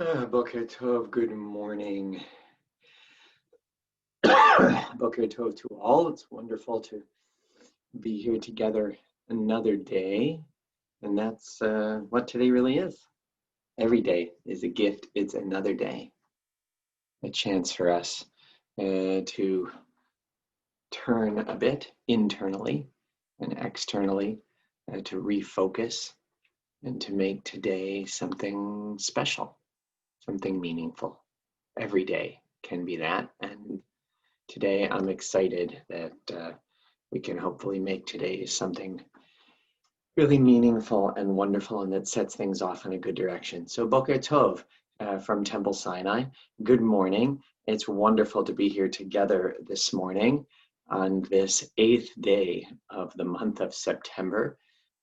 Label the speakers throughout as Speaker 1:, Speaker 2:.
Speaker 1: Boker Tov, good morning. Boker Tov to all. It's wonderful to be here together another day. And that's what today really is. Every day is a gift. It's another day. A chance for us to turn a bit internally and externally, to refocus and to make today something special, something meaningful. Every day can be that. And today I'm excited that we can hopefully make today something really meaningful and wonderful and that sets things off in a good direction. So Boker Tov from Temple Sinai, good morning. It's wonderful to be here together this morning on this 8th day of the month of September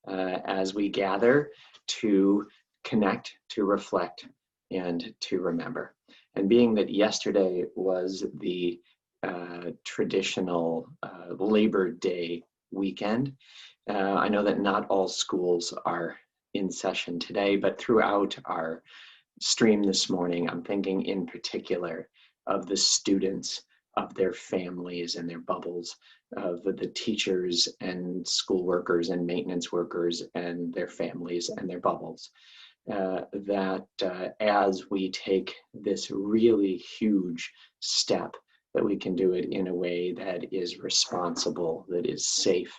Speaker 1: as we gather to connect, to reflect, and to remember. And being that yesterday was the traditional Labor Day weekend, I know that not all schools are in session today, but throughout our stream this morning, I'm thinking in particular of the students, of their families and their bubbles, of the teachers and school workers and maintenance workers and their families and their bubbles. That as we take this really huge step, that we can do it in a way that is responsible, that is safe,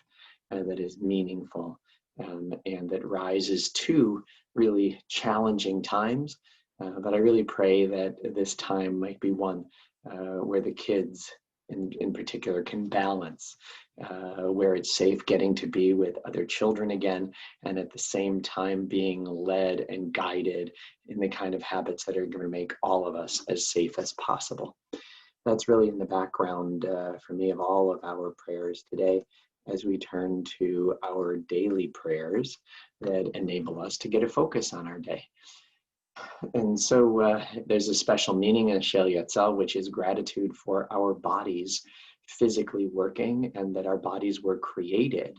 Speaker 1: that is meaningful, and that rises to really challenging times. But I really pray that this time might be one where the kids in particular can balance, where it's safe getting to be with other children again, and at the same time being led and guided in the kind of habits that are going to make all of us as safe as possible. That's really in the background for me of all of our prayers today as we turn to our daily prayers that enable us to get a focus on our day. And so there's a special meaning in Shel Yatzal, which is gratitude for our bodies physically working, and that our bodies were created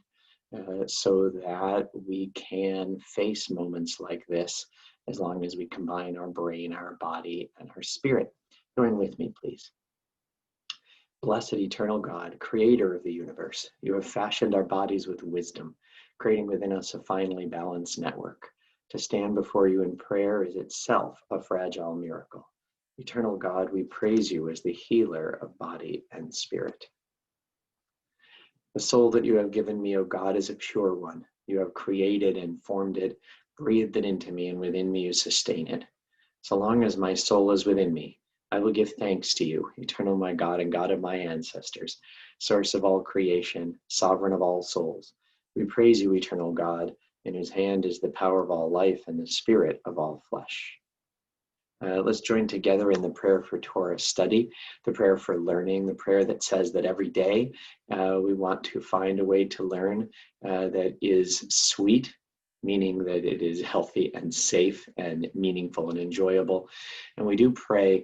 Speaker 1: so that we can face moments like this as long as we combine our brain, our body, and our spirit. Join with me, please. Blessed eternal God, creator of the universe, you have fashioned our bodies with wisdom, creating within us a finely balanced network. To stand before you in prayer is itself a fragile miracle. Eternal God, we praise you as the healer of body and spirit. The soul that you have given me, O God, is a pure one. You have created and formed it, breathed it into me, and within me you sustain it. So long as my soul is within me, I will give thanks to you, eternal my God and God of my ancestors, source of all creation, sovereign of all souls. We praise you, eternal God, in whose hand is the power of all life and the spirit of all flesh. Let's join together in the prayer for Torah study, the prayer for learning, the prayer that says that every day we want to find a way to learn that is sweet, meaning that it is healthy and safe and meaningful and enjoyable. And we do pray,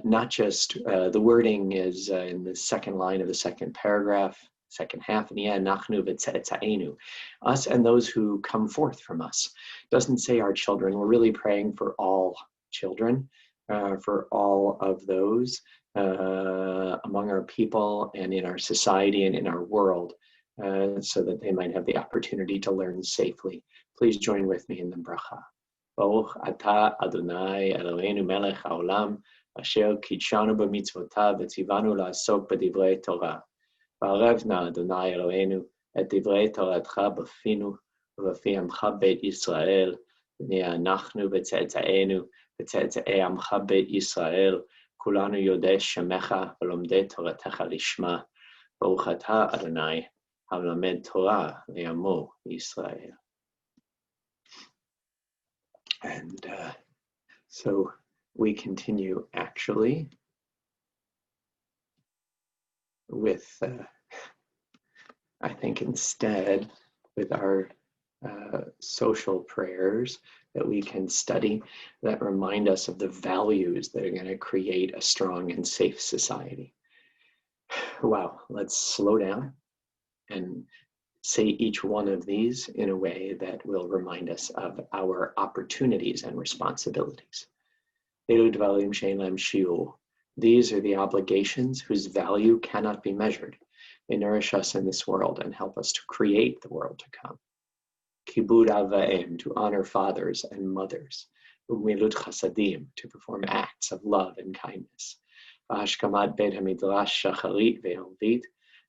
Speaker 1: not just, the wording is in the second line of the second paragraph, second half, in the end, nachnu v'tze'etzaenu, us and those who come forth from us. Doesn't say our children. We're really praying for all children, for all of those among our people and in our society and in our world, so that they might have the opportunity to learn safely. Please join with me in the bracha. Baruch atah Adonai Eloheinu melech haolam, asher kitshanu b'mitzvotav v'tzivanu la'asok b'divrei Torah. V'arev na Adonai Eloheinu et divrei Toratcha b'finu ובפי עמך בית ישראל, בני אנחנו וצאצאינו, וצאצאי עמך בית ישראל, כולנו יודעי שמך ולומדי תורתך לשמה. ברוך אתה אדוני, המלמד תורה לעמו ישראל. And so we continue actually with, I think instead, with our social prayers that we can study that remind us of the values that are going to create a strong and safe society. Wow, let's slow down and say each one of these in a way that will remind us of our opportunities and responsibilities. Elu dvarim she'en lahem shiur. These are the obligations whose value cannot be measured. They nourish us in this world and help us to create the world to come. Kibud av va'em, to honor fathers and mothers. Umilut chasadim, to perform acts of love and kindness. V'hashkamat beit hamidrash shacharit ve'alvit,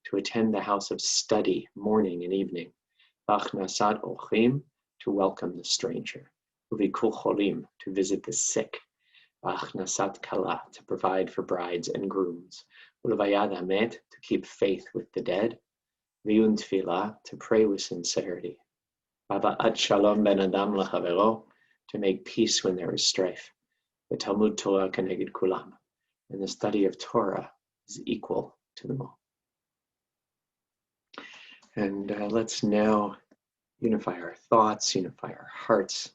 Speaker 1: to attend the house of study morning and evening. V'achnasat ochim, to welcome the stranger. Uvikul cholim, to visit the sick. V'achnasat kala, to provide for brides and grooms. U'levayad hamet, to keep faith with the dead. V'yun tefillah, to pray with sincerity. V'aba'at shalom ben adam lechavero, to make peace when there is strife. V'talmud Torah keneged kulam, and the study of Torah is equal to them all. And let's now unify our thoughts, unify our hearts,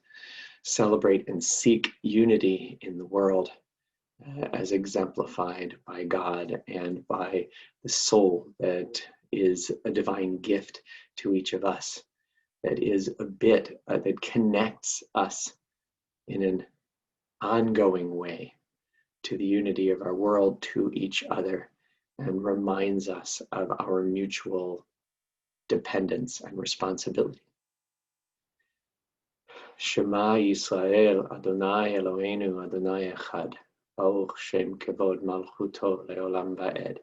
Speaker 1: celebrate and seek unity in the world as exemplified by God and by the soul that is a divine gift to each of us, that is a bit that connects us in an ongoing way to the unity of our world, to each other, and reminds us of our mutual dependence and responsibility. Shema Yisrael, Adonai Eloheinu, Adonai Echad, Baruch Shem Kevod Malchuto Leolam Va'ed.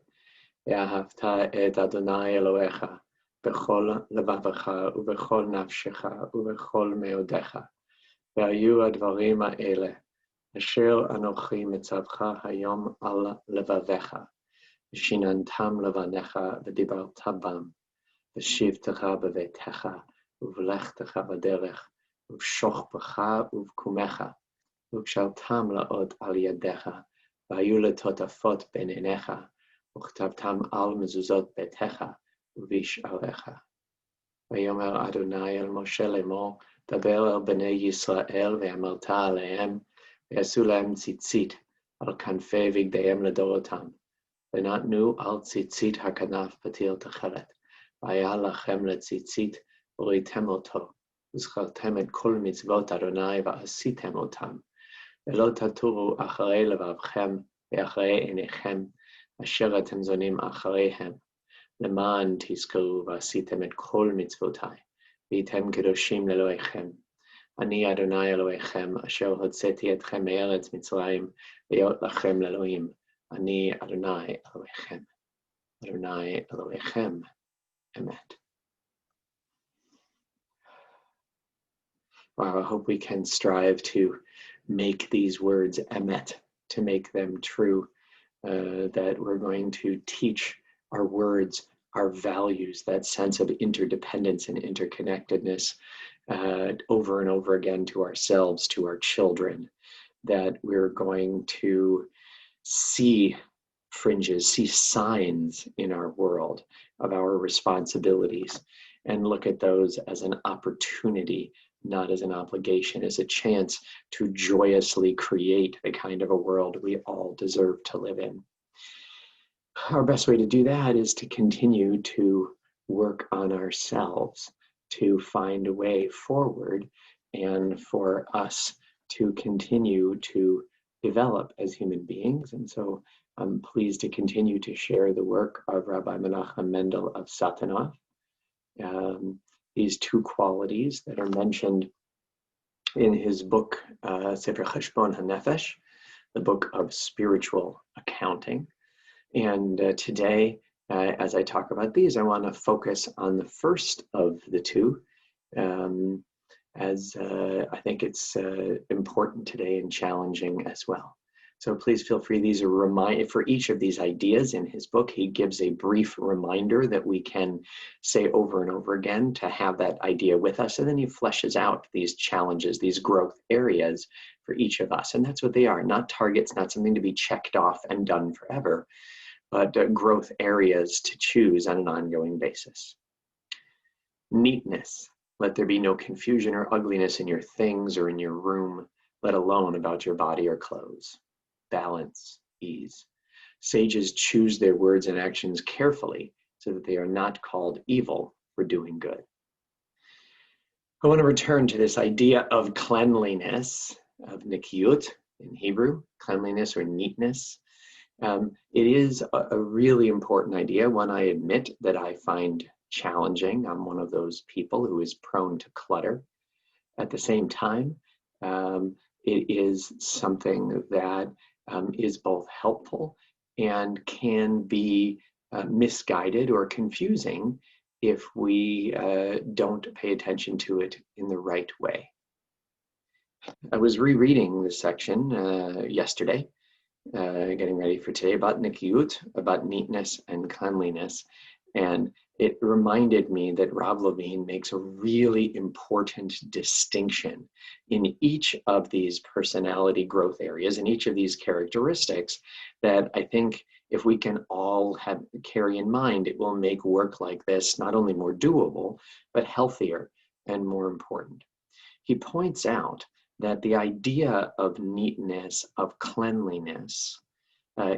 Speaker 1: Ve'ahavta et Adonai Elohecha, bechol levavecha, ubechol nafshecha, ubechol meodecha. Ve'ayu advarim ha'ele, asher anochi mitzavcha hayom al levavecha, v'shinantam levanecha, v'dibarta bam, v'shivtecha bevetecha, uvlechtecha b'derech, uvshochbecha uvkumecha, uvshaltam laot al yadecha, v'ayu letotafot ben einecha, וכתבתם על מזוזות ביתך ובשעריך. ויאמר אדוני אל משה לאמור, דבר אל בני ישראל ואמרת עליהם, ויעשו להם ציצית על כנפי בגדיהם לדורותם. ונתנו על ציצית הכנף פתיל תכלת. והיה לכם לציצית וראיתם אותו, וזכרתם את כל מצוות אדוני ועשיתם אותם. ולא תטורו אחרי לבבכם ואחרי עיניכם, אשר אתם זונים אחריהם, למען תזכרו ועשיתם את כל מצוותיי, והייתם קדושים לאלוהיכם. אני אדוני אלוהיכם, אשר הוצאתי אתכם מארץ מצרים, להיות לכם לאלוהים. אני אדוני אלוהיכם. אדוני אלוהיכם, אמת. Wow, I hope we can strive to make these words emet, to make them true. That we're going to teach our words, our values, that sense of interdependence and interconnectedness over and over again to ourselves, to our children, that we're going to see fringes, see signs in our world of our responsibilities, and look at those as an opportunity, not as an obligation, as a chance to joyously create the kind of a world we all deserve to live in. Our best way to do that is to continue to work on ourselves, to find a way forward, and for us to continue to develop as human beings. And so I'm pleased to continue to share the work of Rabbi Menachem Mendel of Satanov. These two qualities that are mentioned in his book, Sefer Cheshbon HaNefesh, the book of spiritual accounting. And today, as I talk about these, I want to focus on the first of the two, as I think it's important today and challenging as well. So please feel free. These are for each of these ideas in his book. He gives a brief reminder that we can say over and over again to have that idea with us. And then he fleshes out these challenges, these growth areas for each of us. And that's what they are, not targets, not something to be checked off and done forever, but growth areas to choose on an ongoing basis. Neatness. Let there be no confusion or ugliness in your things or in your room, let alone about your body or clothes. Balance, ease. Sages choose their words and actions carefully so that they are not called evil for doing good. I want to return to this idea of cleanliness, of nikiyut, in Hebrew, cleanliness or neatness. It is a really important idea, one I admit that I find challenging. I'm one of those people who is prone to clutter. At the same time, it is something that is both helpful and can be misguided or confusing if we don't pay attention to it in the right way. I was rereading this section yesterday, getting ready for today, about nikiyut, about neatness and cleanliness. And it reminded me that Rav Levine makes a really important distinction in each of these personality growth areas, in each of these characteristics, that I think if we can all carry in mind, it will make work like this not only more doable, but healthier and more important. He points out that the idea of neatness, of cleanliness,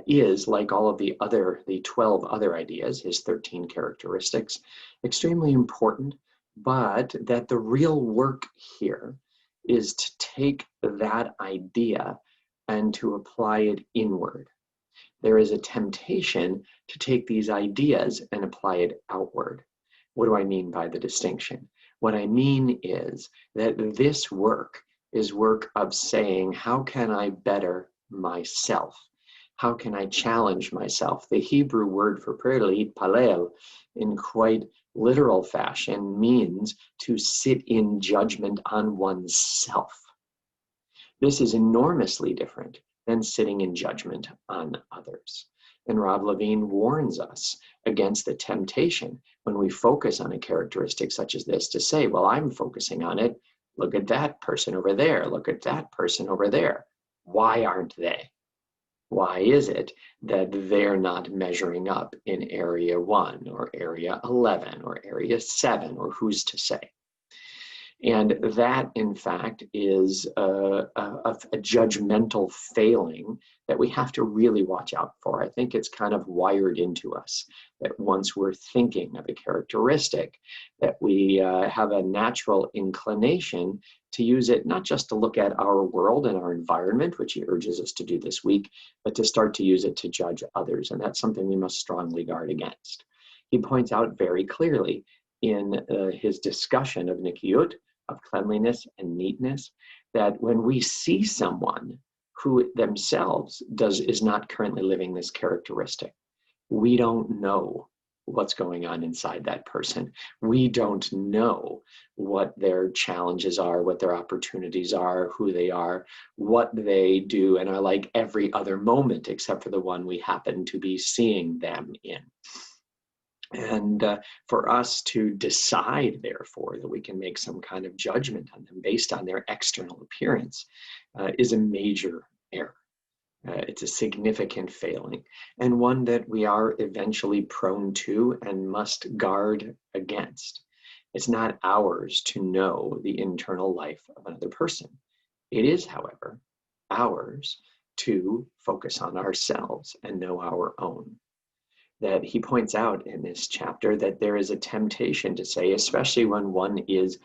Speaker 1: is, like all of the 12 other ideas, his 13 characteristics, extremely important, but that the real work here is to take that idea and to apply it inward. There is a temptation to take these ideas and apply it outward. What do I mean by the distinction? What I mean is that this work is work of saying, how can I better myself? How can I challenge myself? The Hebrew word for prayer, palel, in quite literal fashion, means to sit in judgment on oneself. This is enormously different than sitting in judgment on others. And Rav Levine warns us against the temptation when we focus on a characteristic such as this to say, well, I'm focusing on it. Look at that person over there. Look at that person over there. Why aren't they? Why is it that they're not measuring up in area 1 or area 11 or area 7, or who's to say? And that, in fact, is a judgmental failing that we have to really watch out for. I think it's kind of wired into us that once we're thinking of a characteristic, that we have a natural inclination to use it not just to look at our world and our environment, which he urges us to do this week, but to start to use it to judge others. And that's something we must strongly guard against. He points out very clearly in his discussion of nikiyut, of cleanliness and neatness, that when we see someone who themselves is not currently living this characteristic, we don't know what's going on inside that person. We don't know what their challenges are, what their opportunities are, who they are, what they do, and are like every other moment except for the one we happen to be seeing them in. And for us to decide, therefore, that we can make some kind of judgment on them based on their external appearance is a major error. It's a significant failing, and one that we are eventually prone to and must guard against. It's not ours to know the internal life of another person. It is, however, ours to focus on ourselves and know our own. That he points out in this chapter that there is a temptation to say, especially when one is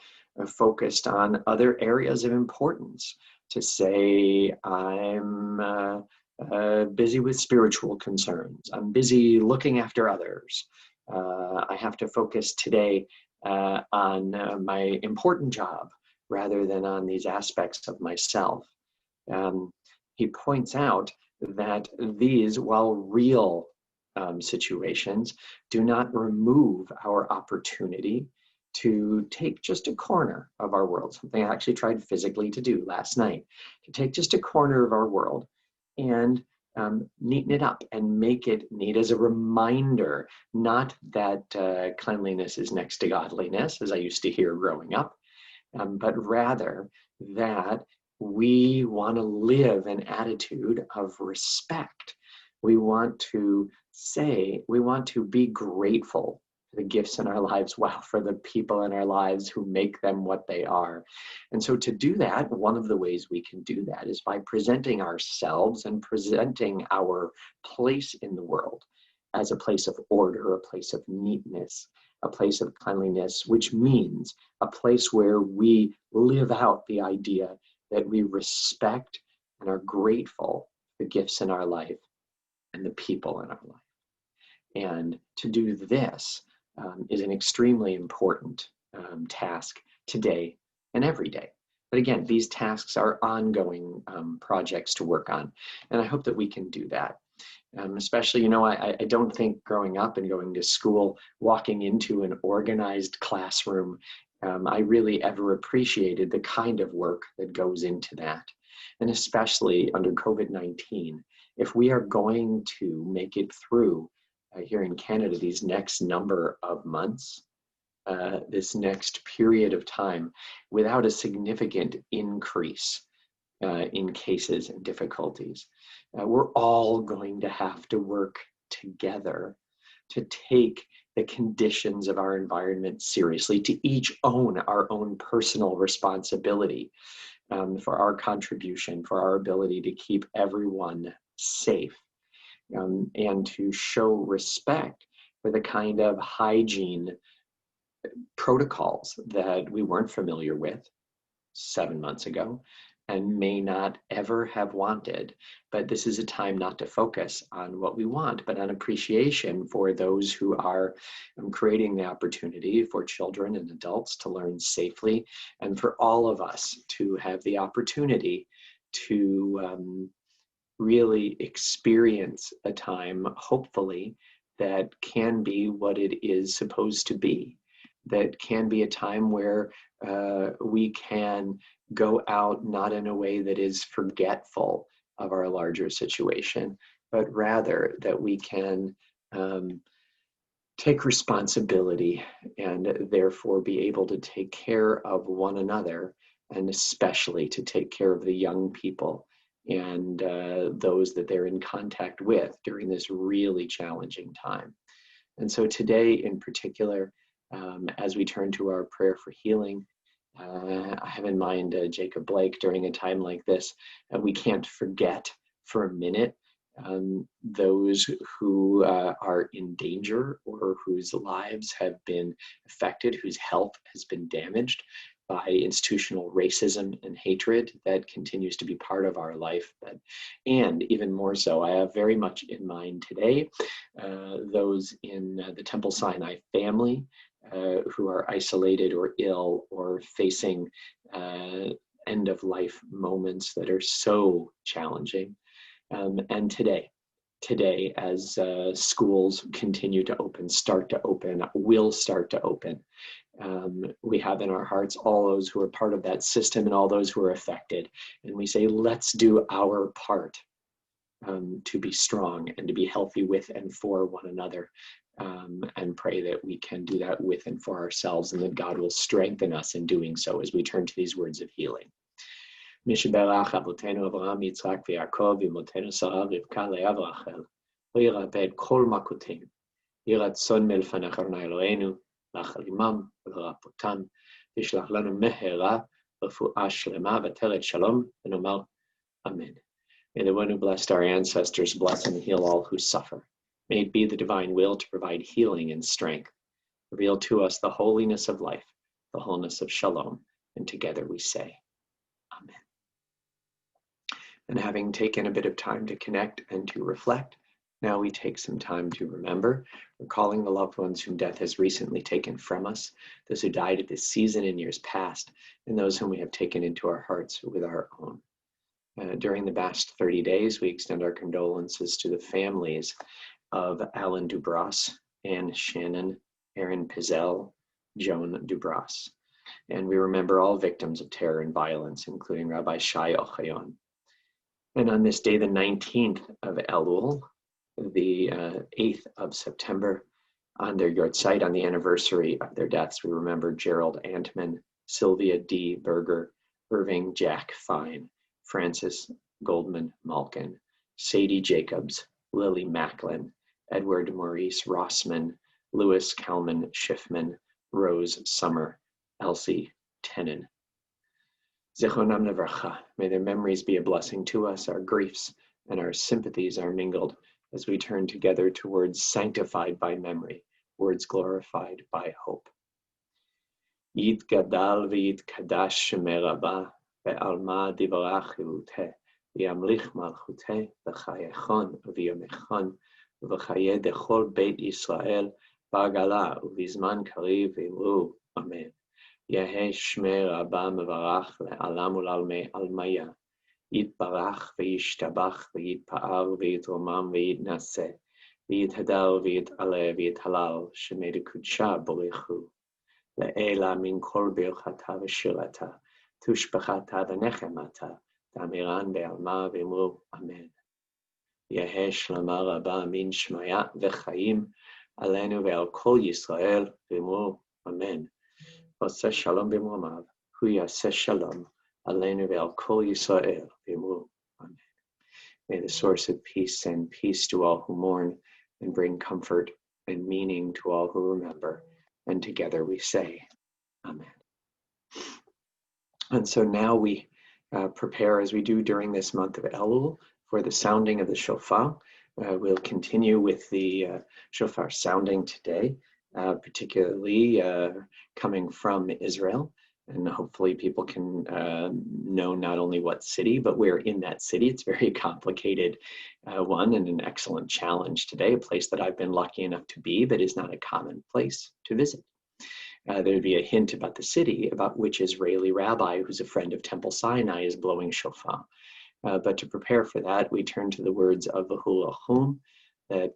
Speaker 1: focused on other areas of importance, to say, I'm busy with spiritual concerns. I'm busy looking after others. I have to focus today on my important job rather than on these aspects of myself. He points out that these, while real situations, do not remove our opportunity to take just a corner of our world, something I actually tried physically to do last night, to take just a corner of our world and neaten it up and make it neat as a reminder, not that cleanliness is next to godliness, as I used to hear growing up, but rather that we want to live an attitude of respect. We want to be grateful for the gifts in our lives, wow, for the people in our lives who make them what they are. And so to do that, one of the ways we can do that is by presenting ourselves and presenting our place in the world as a place of order, a place of neatness, a place of cleanliness, which means a place where we live out the idea that we respect and are grateful for the gifts in our life and the people in our life. And to do this is an extremely important task today and every day. But again, these tasks are ongoing projects to work on. And I hope that we can do that. Especially, I don't think growing up and going to school, walking into an organized classroom, I really ever appreciated the kind of work that goes into that. And especially under COVID-19, if we are going to make it through here in Canada these next number of months, this next period of time, without a significant increase in cases and difficulties, we're all going to have to work together to take the conditions of our environment seriously, to each own our own personal responsibility for our contribution, for our ability to keep everyone safe, and to show respect for the kind of hygiene protocols that we weren't familiar with 7 months ago and may not ever have wanted. But this is a time not to focus on what we want, but on appreciation for those who are creating the opportunity for children and adults to learn safely, and for all of us to have the opportunity to really experience a time, hopefully, that can be what it is supposed to be. That can be a time where we can go out not in a way that is forgetful of our larger situation, but rather that we can take responsibility and therefore be able to take care of one another, and especially to take care of the young people and those that they're in contact with during this really challenging time. And so today in particular, as we turn to our prayer for healing, I have in mind Jacob Blake. During a time like this, we can't forget for a minute those who are in danger or whose lives have been affected, whose health has been damaged by institutional racism and hatred that continues to be part of our life. And even more so, I have very much in mind today those in the Temple Sinai family who are isolated or ill or facing end-of-life moments that are so challenging. And today, as schools continue to open, will start to open, we have in our hearts all those who are part of that system and all those who are affected. And we say, let's do our part to be strong and to be healthy with and for one another, and pray that we can do that with and for ourselves, and that God will strengthen us in doing so as we turn to these words of healing. משברך אבותינו אברהם, יצחק ויעקב, אמותינו שרה, רבקה, לאה ורחל, לא ירפא את כל מכותינו. יהי רצון מלפניך אדוני אלוהינו, לחל עמם ולרפאותם, תשלח לנו מהרה רפואה שלמה ותרת שלום, ונאמר Amen. May the one who blessed our ancestors bless and heal all who suffer. May it be the divine will to provide healing and strength. Reveal to us the holiness of life, the wholeness of shalom, and together we say, Amen. And having taken a bit of time to connect and to reflect, now we take some time to remember, recalling the loved ones whom death has recently taken from us, those who died at this season in years past, and those whom we have taken into our hearts with our own. During the past 30 days, we extend our condolences to the families of Alan Dubras, Anne Shannon, Aaron Pizzell, Joan Dubras. And we remember all victims of terror and violence, including Rabbi Shai Ochayon. And on this day, the 19th of Elul, the 8th of September, on their yahrzeit, on the anniversary of their deaths, we remember Gerald Antman, Sylvia D. Berger, Irving Jack Fine, Francis Goldman Malkin, Sadie Jacobs, Lily Macklin, Edward Maurice Rossman, Louis Kalman Schiffman, Rose Summer, Elsie Tenon. Zichronam Levracha, may their memories be a blessing to us. Our griefs and our sympathies are mingled as we turn together towards sanctified by memory, words glorified by hope. Yit gadal v'yit kadash meraba ve'alma divarach iluteh וימליך מלכותה בחייכון וביומכון ובחיי דכל בית ישראל בעגלה ובזמן קריב ואמרו אמן. יהא שמי רבה מברך לעלם ולעלמי עלמיה. יתברך וישתבח ויתפאר ויתרומם ויתנשא ויתהדר ויתעלה ויתהלל שמי דקודשה בורכו. לעילה מן כל ברכתה ושירתה תושבחתה ונחמתה תאמירן בעלמה ואמרו אמן. יהא שלמה רבה מן שמיה וחיים עלינו ועל כל ישראל ואמרו אמן. עושה שלום במרומיו, הוא יעשה שלום עלינו ועל כל ישראל ואמרו amen. May the source of peace send peace to all who mourn and bring comfort and meaning to all who remember. And together we say amen. And so now we prepare, as we do during this month of Elul, for the sounding of the shofar. We'll continue with the shofar sounding today, particularly coming from Israel. And hopefully people can know not only what city, but where in that city. It's a very complicated one and an excellent challenge today, a place that I've been lucky enough to be, but is not a common place to visit. There'd be a hint about the city, about which Israeli rabbi, who's a friend of Temple Sinai, is blowing shofar. But to prepare for that, we turn to the words of V'hu Lachum that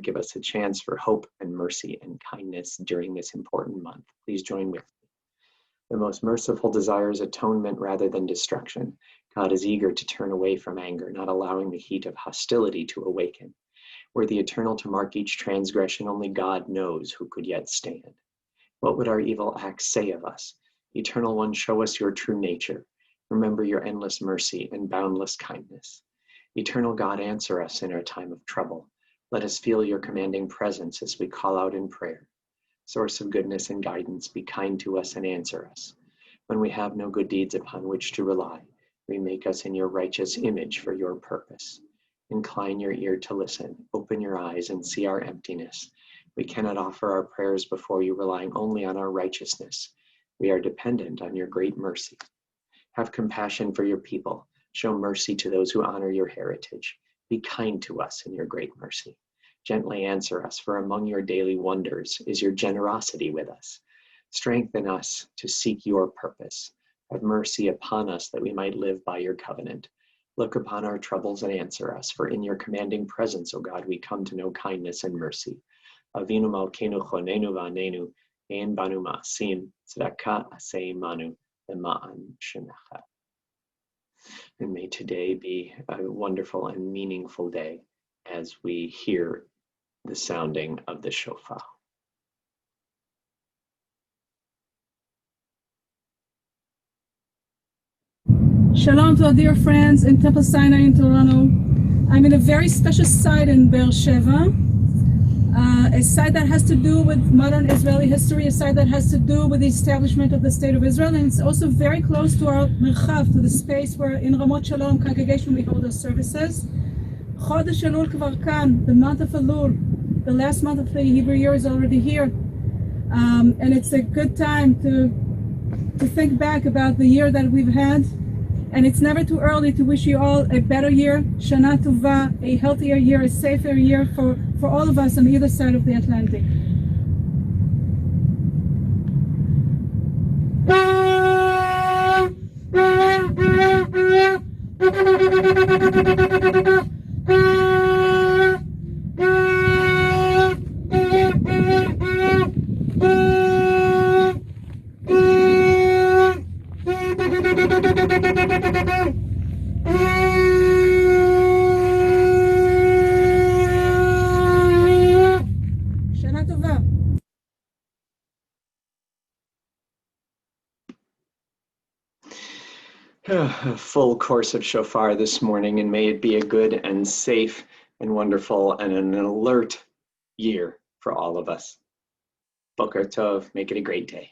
Speaker 1: give us a chance for hope and mercy and kindness during this important month. Please join with me. The most merciful desires atonement rather than destruction. God is eager to turn away from anger, not allowing the heat of hostility to awaken. Were the eternal to mark each transgression, only God knows who could yet stand. What would our evil acts say of us? Eternal One, show us your true nature. Remember your endless mercy and boundless kindness. Eternal God, answer us in our time of trouble. Let us feel your commanding presence as we call out in prayer. Source of goodness and guidance, be kind to us and answer us. When we have no good deeds upon which to rely, remake us in your righteous image for your purpose. Incline your ear to listen, open your eyes and see our emptiness. We cannot offer our prayers before you relying only on our righteousness. We are dependent on your great mercy. Have compassion for your people. Show mercy to those who honor your heritage. Be kind to us in your great mercy. Gently answer us, for among your daily wonders is your generosity with us. Strengthen us to seek your purpose. Have mercy upon us that we might live by your covenant. Look upon our troubles and answer us, for in your commanding presence, O God, we come to know kindness and mercy. Avinu malkeinu chonenu v'anenu, ein banu ma'asim, tzedakah asei manu, lema'an shemecha. And may today be a wonderful and meaningful day as we hear the sounding of the shofar.
Speaker 2: Shalom to our dear friends in Temple Sinai in Toronto. I'm in a very special site in Be'er Sheva, a site that has to do with modern Israeli history, a site that has to do with the establishment of the State of Israel, and it's also very close to our merchav, to the space where in Ramot Shalom congregation we hold our services. Chodesh Elul Kvar Kan, the month of Elul, the last month of the Hebrew year is already here, and it's a good time to think back about the year that we've had. And it's never too early to wish you all a better year, Shana Tova, a healthier year, a safer year for all of us on either side of the Atlantic.
Speaker 1: A full course of shofar this morning, and may it be a good and safe and wonderful and an alert year for all of us. Boker Tov, make it a great day.